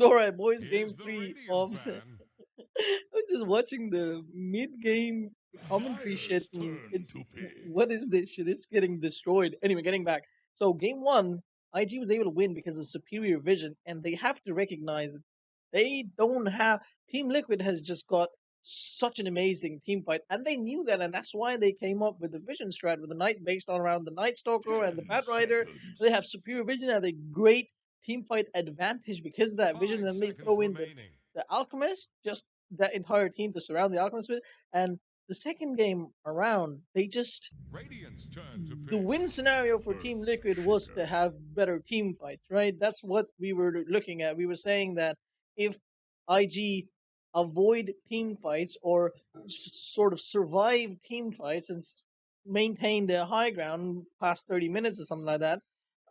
All right, boys. Game Here's the three radiant of. fan. I was just watching the mid-game commentary shit, Dyer's and turn it's to pick. what is this shit? It's getting destroyed. Anyway, getting back. So game one, IG was able to win because of superior vision, and they have to recognize that they don't have. Team Liquid has just got such an amazing team fight, and they knew that, and that's why they came up with the vision strat with the Knight based on around the Night Stalker and the 10 Bat Rider. They have seconds. superior vision and a great team fight advantage because of that vision, 5 and they seconds throw in remaining. the Alchemist, just that entire team to surround the Alchemist with. And the second game around, they just Radiant's turn to the pick. win scenario for Team Liquid was to Earthshaker. have better team fights, right? That's what we were looking at. We were saying that if IG avoid team fights or sort of survive team fights and maintain their high ground past 30 minutes or something like that,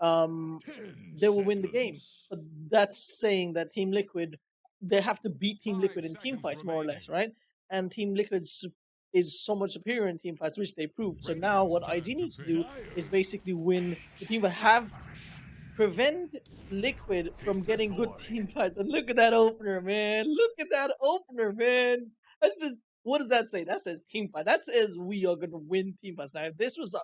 um, 10 they will win the game. seconds. But that's saying that Team Liquid, they have to beat Team 5 Liquid in team seconds fights more or remaining. less, right? And Team Liquid is so much superior in team fights, which they proved. So now Radiant's what turn IG to needs to pick. do is Dyer's basically win the team, but have splash. prevent Liquid from Fist of getting good void. team fights. And look at that opener, man! Look at that opener, man! That's just what does that say? That says team fight. That says we are gonna win team fights. Now, if this was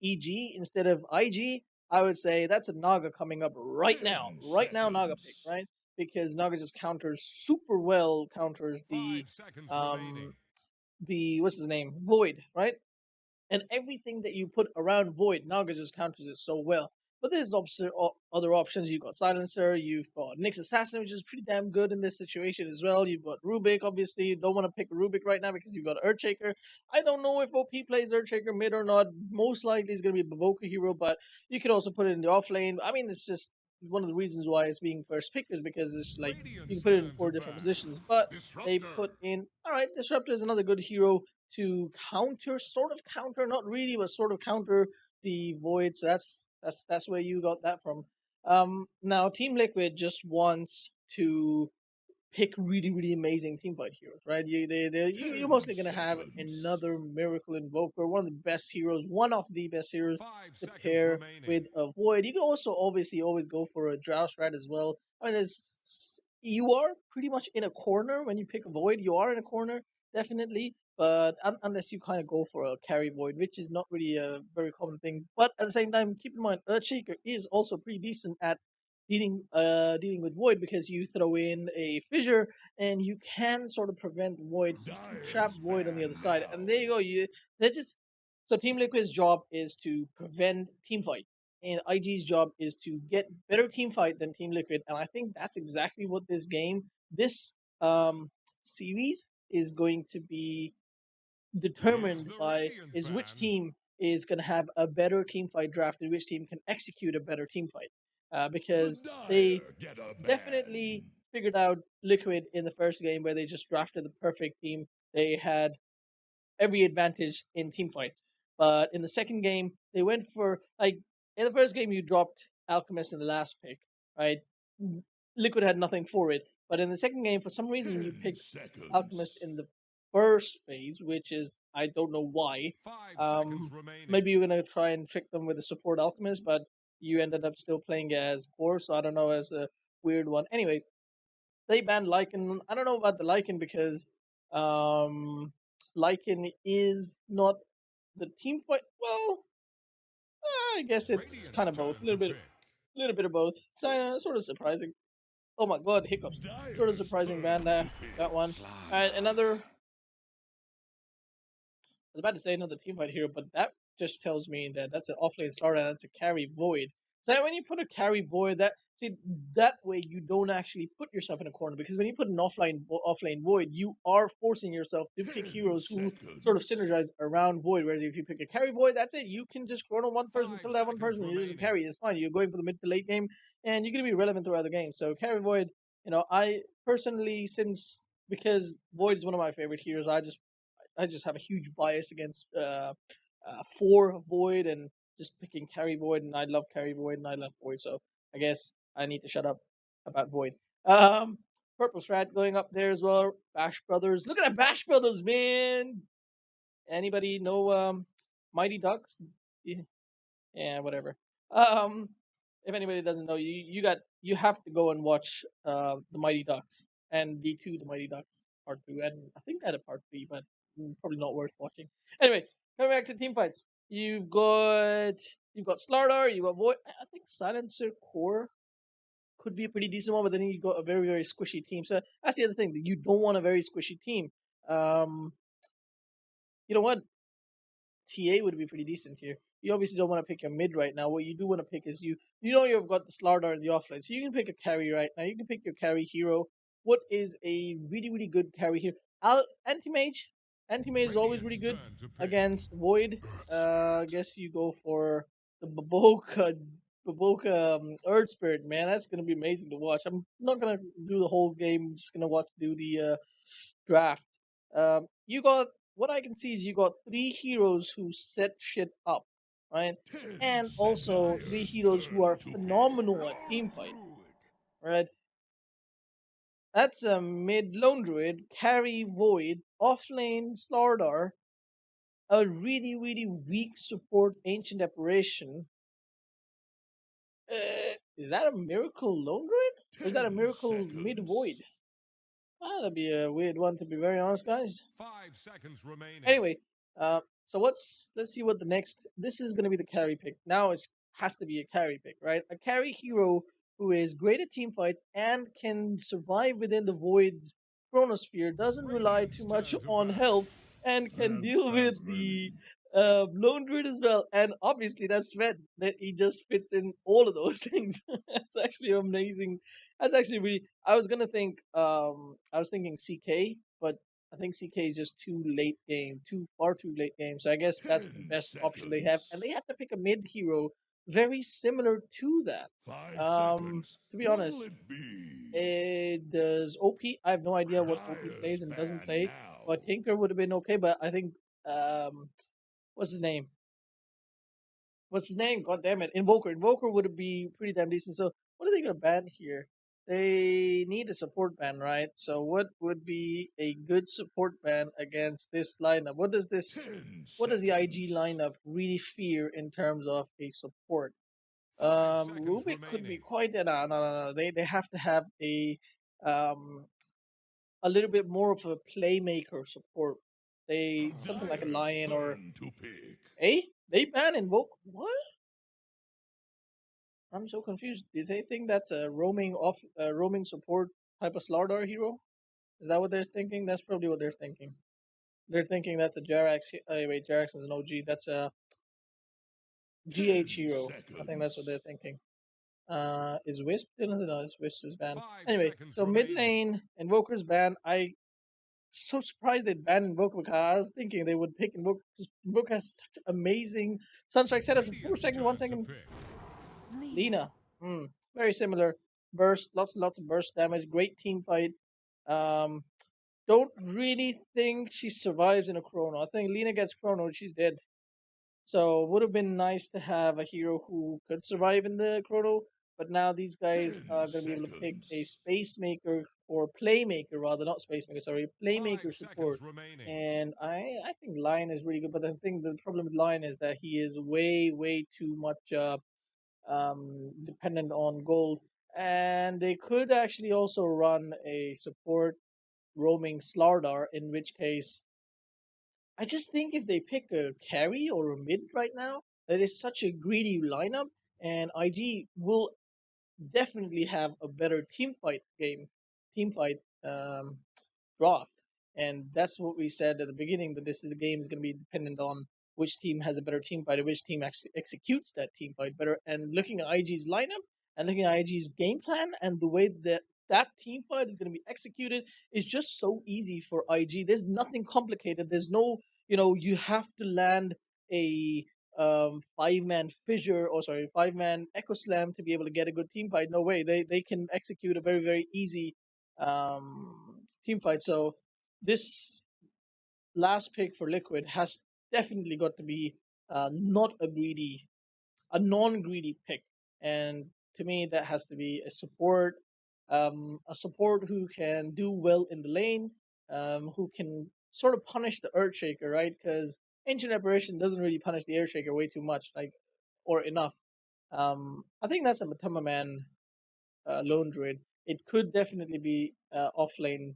EG instead of IG, I would say that's a Naga coming up right now. 10 Right now, Naga pick, seconds. right? Because Naga just counters super well, counters 5 seconds remaining. um what's his name? Void, right? And everything that you put around Void, Naga just counters it so well. But there's other options. You've got Silencer, you've got Nyx Assassin, which is pretty damn good in this situation as well. You've got Rubik, obviously. You don't want to pick Rubik right now because you've got Earthshaker. I don't know if OP plays Earthshaker mid or not. Most likely it's going to be a Bavoka hero, but you could also put it in the off lane. I mean, it's just one of the reasons why it's being first picked is because it's like you can Radiant's put it in turn to four different ban. positions. But they Disruptor. put in, all right, Disruptor is another good hero to counter, sort of counter, not really, but sort of counter the void. So that's where you got that from. Now Team Liquid just wants to pick really really amazing team fight heroes, right? You're 10 mostly gonna have seconds. another Miracle Invoker, one of the best heroes, one of the best heroes 5 to seconds pair remaining. with a void. You can also obviously always go for a Drought Rat as well. I mean, you are pretty much in a corner when you pick a void. You are in a corner definitely, but unless you kind of go for a carry void, which is not really a very common thing. But at the same time, keep in mind, Earthshaker is also pretty decent at dealing with void because you throw in a fissure and you can sort of prevent void. So you can trap Dyer's void on the other ban side, now. and there you go. They're just so Team Liquid's job is to prevent team fight, and IG's job is to get better team fight than Team Liquid, and I think that's exactly what this um series is going to be Here's determined the by Radiant is which fan. team is going to have a better team fight draft and which team can execute a better team fight. The Because they Dyer get a definitely ban. figured out Liquid in the first game where they just drafted the perfect team. They had every advantage in team fights. But in the second game, they went for like in the first game you dropped Alchemist in the last pick, right? Liquid had nothing for it. But in the second game, for some reason, you 10 picked Alchemist seconds. in the first phase, which is I don't know why. 5 seconds Um, remaining. Maybe you're gonna try and trick them with a support Alchemist, but you ended up still playing as core, so I don't know. As a weird one. Anyway, they banned Lycan. I don't know about the Lycan because um, Lycan is not the team fight. Well, I guess it's kind Radiant's of both. turn to pick. Little bit of both. So sort of surprising. Oh my god, hiccups. Sort of Dyer's surprising ban turn to there. That pick. one. Alright, another. I was about to say another team fight hero, but that just tells me that that's an offlane starter. That's a carry void. So when you put a carry void, that way you don't actually put yourself in a corner because when you put an offlane void, you are forcing yourself to pick 10 heroes who sort of seconds. synergize around void. Whereas if you pick a carry void, that's it. You can just chrono one person, 5 kill that one seconds person. You're just a remaining. carry. It's fine. You're going for the mid to late game, and you're gonna be relevant throughout the game. So carry void, I personally since because void is one of my favorite heroes, I just have a huge bias against for Void and just picking Carry Void, and I love Carry Void and I love Void, so I guess I need to shut up about Void. Um, Purple Strat going up there as well. Bash Brothers, look at that Bash Brothers, man! Anybody know Mighty Ducks? Yeah, whatever. Um, if anybody doesn't know, you have to go and watch the Mighty Ducks and D2, the Mighty Ducks Part 2, and I think they had a Part 3, but probably not worth watching. Anyway, coming back to team fights, you've got Slardar, you've got Void. I think Silencer Core could be a pretty decent one, but then you got a very very squishy team. So that's the other thing, that you don't want a very squishy team. Um, you know what? TA would be pretty decent here. You obviously don't want to pick your mid right now. What you do want to pick is you know you've got the Slardar and the offlane, so you can pick a carry right now. You can pick your carry hero. What is a really really good carry here? Anti-mage. Anti-mage is always really Radiant's good turn to pick. against Void. I guess you go for the Baboka Earth Spirit, man. That's gonna be amazing to watch. I'm not gonna do the whole game. I'm just gonna do the draft. You got what I can see is you got three heroes who set shit up, right? 10 And also three seconds. heroes who are Turn to pick. phenomenal at team fight, right? That's a mid lone druid, carry void, offlane Slardar, a really really weak support ancient apparition. Is that a miracle lone druid? Or is that a 10 miracle mid void? seconds. That'd be a weird one to be very honest, guys. 5 seconds remaining. Anyway, so let's see what the next. This is going to be the carry pick. Now it has to be a carry pick, right? A carry hero who is great at team fights and can survive within the void's chronosphere. Doesn't rely Radiant's too much turn to on bat. health and can Sam deal stands with the ready. lone druid as well. And obviously that's Sven. That he just fits in all of those things. That's actually amazing. That's actually really. I was gonna think. I was thinking CK, but I think CK is just too late game, far too late game. So I guess that's the 10 best option they have, and seconds. they have to pick a mid hero very similar to that. 5 seconds. To be What'll honest, it be? does OP? I have no idea what OP Dyer's plays and doesn't fan play. now. But Tinker would have been okay. But I think what's his name? What's his name? God damn it, Invoker. Invoker would be pretty damn decent. So what are they gonna ban here? They need a support ban, right? So what would be a good support ban against this lineup? 10 what does the IG seconds. lineup really fear in terms of a support? 5 seconds Rubik could be remaining. quite no. They have to have um a little bit more of a playmaker support. They something like a Dyer's lion or turn to pick. they ban invoke what? I'm so confused. Do they think that's a roaming support type of Slardar hero? Is that what they're thinking? That's probably what they're thinking. They're thinking that's a Jarax. Wait, Jarax is an OG. That's a 10 GH hero. I think that's what they're seconds. thinking. Is Wisp? No, it's Wisp is banned. 5 Anyway, seconds so mid remaining. lane Invoker's banned. I so surprised they banned Invoker because I was thinking they would pick Invoker because Invoker has such amazing Sunstrike setups. 4 seconds, Radiant's one turn to second. pick. Lena. Very similar. Burst, lots and lots of burst damage. Great team fight. Um, don't really think she survives in a chrono. I think Lena gets chrono, she's dead. So would have been nice to have a hero who could survive in the chrono. But now these guys 10 are going to be able to pick a seconds. space maker or playmaker rather, not space maker. Sorry, 5 playmaker support. seconds remaining. And I think Lion is really good. But I think the problem with Lion is that he is way too much dependent on gold. And they could actually also run a support roaming Slardar, in which case I just think if they pick a carry or a mid right now, that is such a greedy lineup, and IG will definitely have a better team fight draft. And that's what we said at the beginning, that this is the game is going to be dependent on which team has a better team fight and which team actually executes that team fight better. And looking at IG's lineup and looking at IG's game plan and the way that that team fight is going to be executed is just so easy for IG. There's nothing complicated. There's no, you have to land a 5-man fissure, or sorry, 5-man echo slam to be able to get a good team fight. No way. They can execute a very easy team fight. So this last pick for Liquid has definitely got to be not a non-greedy pick, and to me that has to be a support who can do well in the lane, who can sort of punish the Earthshaker, right? Because Ancient Apparition doesn't really punish the Earthshaker way too much, like or enough. I think that's a Matama Man lone druid. It could definitely be offlane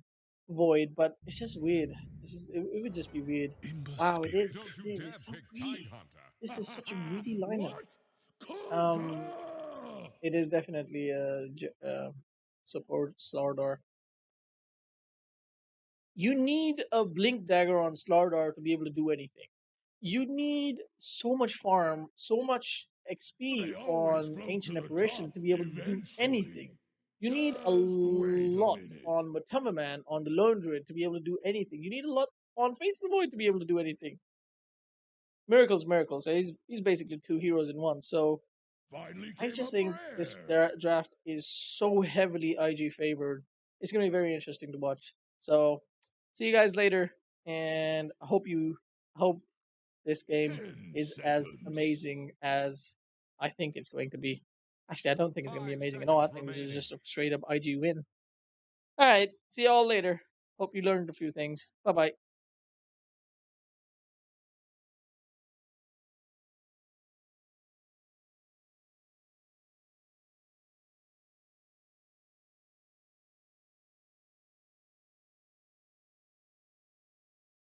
void, but it's just weird. It would just be weird. Wow, it is. Don't you It dare is so pick greedy. Tide Hunter. This is such a greedy lineup. What? Um, Cobra! it is definitely a support Slardar. You need a blink dagger on Slardar to be able to do anything. You need so much farm, so much XP They always on float to Ancient the Apparition top to be able to do eventually. anything. You need a Just wait a lot minute. on Matama Man, on the Lone Druid to be able to do anything. You need a lot on Face of the Void to be able to do anything. Miracles, miracles. He's basically two heroes in one. So Finally I came just up think for this air. draft is so heavily IG favored. It's going to be very interesting to watch. So, see you guys later, and I hope this game 10 is as seconds. amazing as I think it's going to be. Actually, I don't think it's going to be 5 amazing at all. I seconds think this is remaining. just a straight up IG win. All right, see you all later. Hope you learned a few things. Bye bye.